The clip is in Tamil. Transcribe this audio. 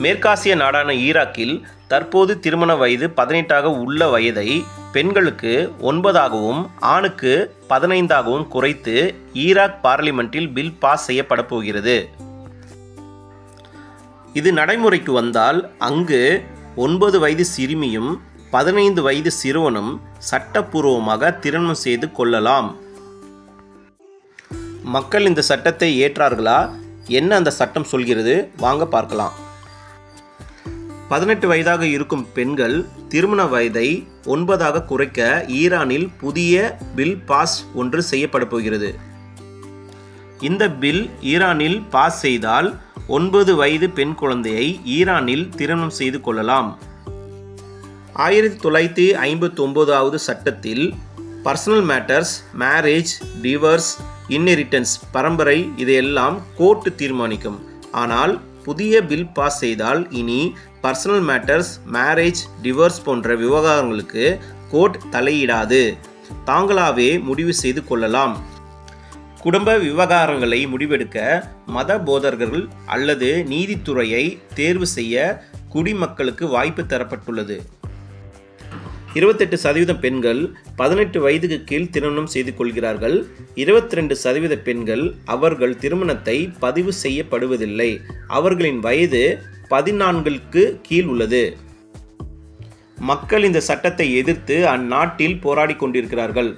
மேற்காசிய நாடான ஈராக்கில் தற்போது திருமண வயது 18ஆக உள்ள வயதை பெண்களுக்கு 9ஆகவும் ஆணுக்கு 15ஆகவும் குறைத்து ஈராக் பார்லிமென்ட்டில் பில் பாஸ் செய்யப்பட போகிறது. இது நடைமுறைக்கு வந்தால் அங்கு 9 வயது சிறுமியும் 15 வயது சிறுவனும் சட்டப்பூர்வமாக திருமணம் செய்து கொள்ளலாம். மக்கள் இந்த சட்டத்தை ஏற்றார்களா? என்ன அந்த சட்டம் சொல்கிறது? வாங்க பார்க்கலாம். 18 வயதாக இருக்கும் பெண்கள் திருமண வயதை 9ஆக குறைக்க ஈரானில் புதிய பில் பாஸ் ஒன்று செய்யப்பட போகிறது. இந்த பில் ஈரானில் பாஸ் செய்தால் 9 வயது பெண் குழந்தையை ஈரானில் திருமணம் செய்து கொள்ளலாம். 1959வது சட்டத்தில் personal matters, marriage, divorce, inheritance, பரம்பரை இதையெல்லாம் கோர்ட் தீர்மானிக்கும். ஆனால் புதிய பில் பாஸ் செய்தால் இனி பர்சனல் மேட்டர்ஸ், மேரேஜ், டிவர்ஸ் போன்ற விவகாரங்களுக்கு கோர்ட் தலையிடாது. தாங்களாகவே முடிவு செய்து கொள்ளலாம். குடும்ப விவகாரங்களை முடிவெடுக்க மத போதகர்கள் அல்லது நீதித்துறையை தேர்வு செய்ய குடிமக்களுக்கு வாய்ப்பு தரப்பட்டுள்ளது. 28% பெண்கள் 18 வயதுக்கு கீழ் திருமணம் செய்து கொள்கிறார்கள். 22% பெண்கள் அவர்கள் திருமணத்தை பதிவு செய்யப்படுவதில்லை. அவர்களின் வயது 14க்கு கீழ் உள்ளது. மக்கள் இந்த சட்டத்தை எதிர்த்து அந்நாட்டில் போராடி கொண்டிருக்கிறார்கள்.